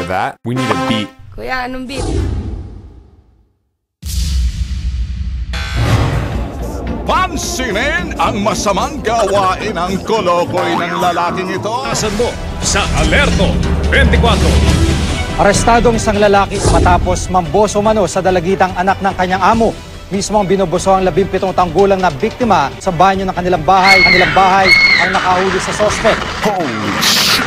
that, we need a beat. Kuya, anong beat? Pansinin ang masamang gawain ng kolokoy ng lalaking ito. Asan mo sa Alerto 24. Arestadong isang lalaki matapos mamboso mano sa dalagitang anak ng kanyang amo. Mismo ang binuboso ang 17 tanggulang na biktima sa banyo ng kanilang bahay. Ang nakahuli sa sospek. Holy shit!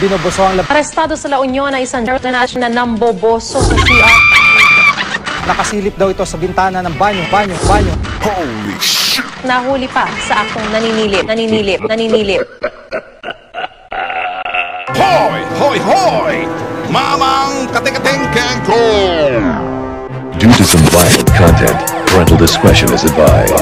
Binuboso ang Arestado sa La Union na isang international na namboboso sa CR. Nakasilip daw ito sa bintana ng banyo. Holy shit! Nahuli pa sa aktong naninilip. Hoy! Hoy! Hoy! Mamang kating-kating ko! Due to some violent content, parental discretion is advised.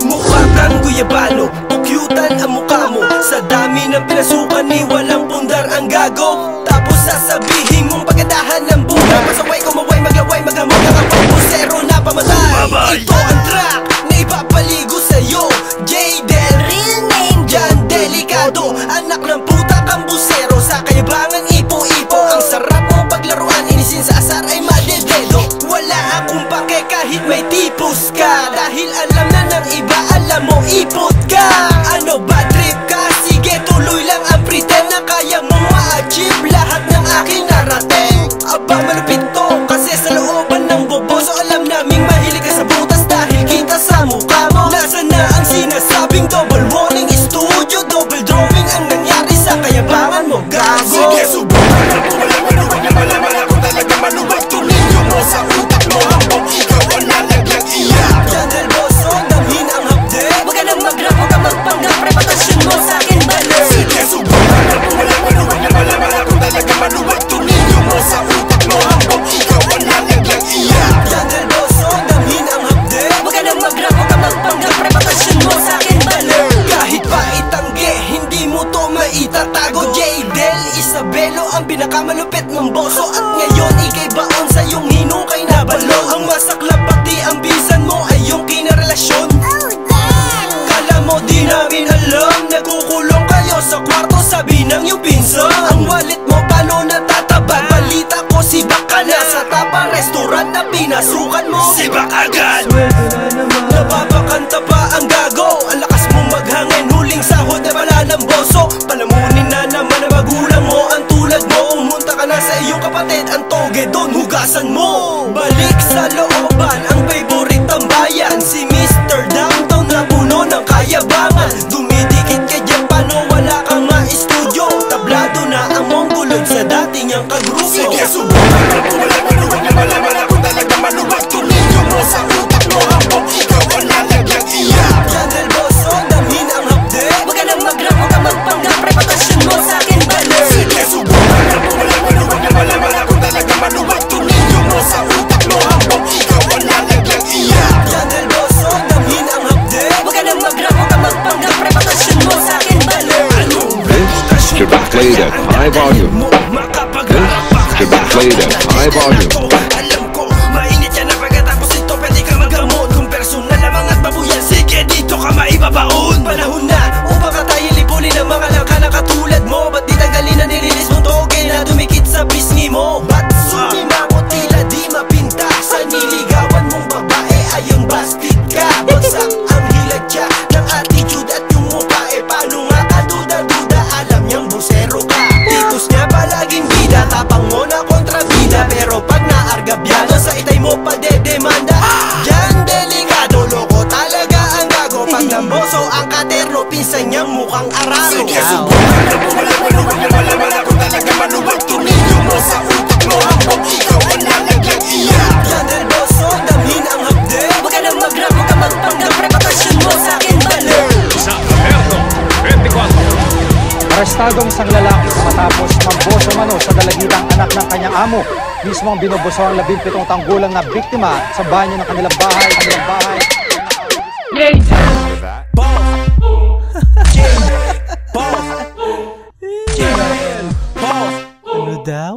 Mukha kang guyabano, pukyutan ang mukha mo. Sa dami ng pinasukan ni walang pundar ang gago. Tapos sasabihin mong pagadahan ng buhay. Pasaway, kumaway, maglaway, maghamag ang pagpusero na pamatay. Ito ang track na ipapaligo sa'yo. J-Del, real name John Delicado. Anak ng puta kang busero. Sa kayabangan ipo-ipo. Ang sarap mo paglaruan, inisin sa asar ay madededo. Wala akong pake kahit may tipos ka. Dahil alam na ng iba, alam mo ipot ka. Ano ba trip ka? Sige tuloy lang ang pretend na kaya mong ma-achieve lahat ng aking narating. Aba malupit to kasi sa looban ng boboso alam naming mahilig ka sa butas dahil kita sa mukha mo. Nasaan na ang sinasabing double warning studio, double drawing ang nangyari sa kayabangan mo, gago. Sige subukan na pumalawag na malaman ako talaga maluwag. Tulinyo mo sa utak mo hambong ikaw ang nalaglang iyak. Diyan del boso, damhin ang hapde. Huwag ka nang mag-rap, huwag ka magpanggap. Reputasyon mo sa akin bala. Sige subukan na pumalawag na malaman ako talaga maluwag. Tulinyo mo sa utak mo hambong ikaw ang nalaglang iyak. Diyan del boso, damhin ang hapde. Huwag ka nang mag-rap, huwag ka magpanggap. Reputasyon mo sa akin bala. Kahit pa itangge, hindi mo to maitatago. J-Del Isabelo ang pinakamalupit ng boso. At ngayon ikay baon sa iyong hinukay na balo. Ang masaklap pati ang bisan mo ay yung kinarelasyon. Kala mo di namin alam, nagkukulong kayo sa kwarto, sabi ng iyong pinsan. Ang wallet mo paano natatabag? Balita ko sibak ka na sa tapang restaurant na pinasukan mo. Sibak agad! Napapakanta pa ang gago. Ang lakas mo maghangin, huling sahod na pala ng boso. Palamunin na naman ang magulang mo. Ang tulad mo, umunta ka na sa iyong kapatid. Ang toge doon, hugasan mo. Balik sa looban, ang favorite tambayan. Si Mr. Downtown na puno ng kayabangan. Dumidikit ka dyan, paano wala kang ma-studio? Tablado na ang mongolod sa dating ang kagrupo. Sige, subukan na pumalawag na malaman ako talaga maluwag. Tulinyo mo sa utak mo hambong ikaw ang nalaglang iyak. Diyan del boso, damhin ang hapde. Huwag ka nang mag-rap, huwag ka magpanggap. Reputasyon mo sa akin bala. Sige, subukan na pumalawag na malaman ako talaga maluwag. Tulinyo mo sa utak mo hambong ikaw ang nalaglang iyak. Diyan del boso, damhin ang hapde. Huwag ka nang mag-rap, huwag ka magpanggap. Reputasyon mo sa akin bala. This should be played at high volume. This should be played at high volume. Alam ko, mainit yan na pagkatapos ito pwede ka maggamot. Kung personal lamang at babuyan, sige dito ka maibabaon. Panahon na upang ka tayo lipunin ang mga langka na katulad mo. Ba't di tanggalin na nililis mong toge na dumikit sa pisngi mo? Ba't sumimangot tila di mapinta? Sa niligawan mong babae ayon bastit ka. Bagsak ang hiladya ng attitude at yung mukha. Paano nga kaduda-duda alam niyang busero ka. Titos niya palaging bida, tapang mo na kontrabida. Pero pag naargabyado sa itay mo pa dedemanda. Diyan delikado, loko talaga ang gago. Pag namboso ang katerno, pinsan niyang mukhang araro. Sige subukan na pumalawag na malaman ako talaga maluwag. Tulinyo mo sa utak mo hambong ikaw ang nalaglang iyak. Diyan del boso, damhin ang hapde. Huwag ka nang mag-rap, huwag ka magpanggap. Reputasyon mo sa akin bala. Sa Alerto 24. Arestadong isang lalaki matapos mamboso mano sa dalagitang anak ng kanyang amo. Mismo ang binuboso ang 17 tanggulang na biktima sa banyo ng kanilang bahay. Ano daw?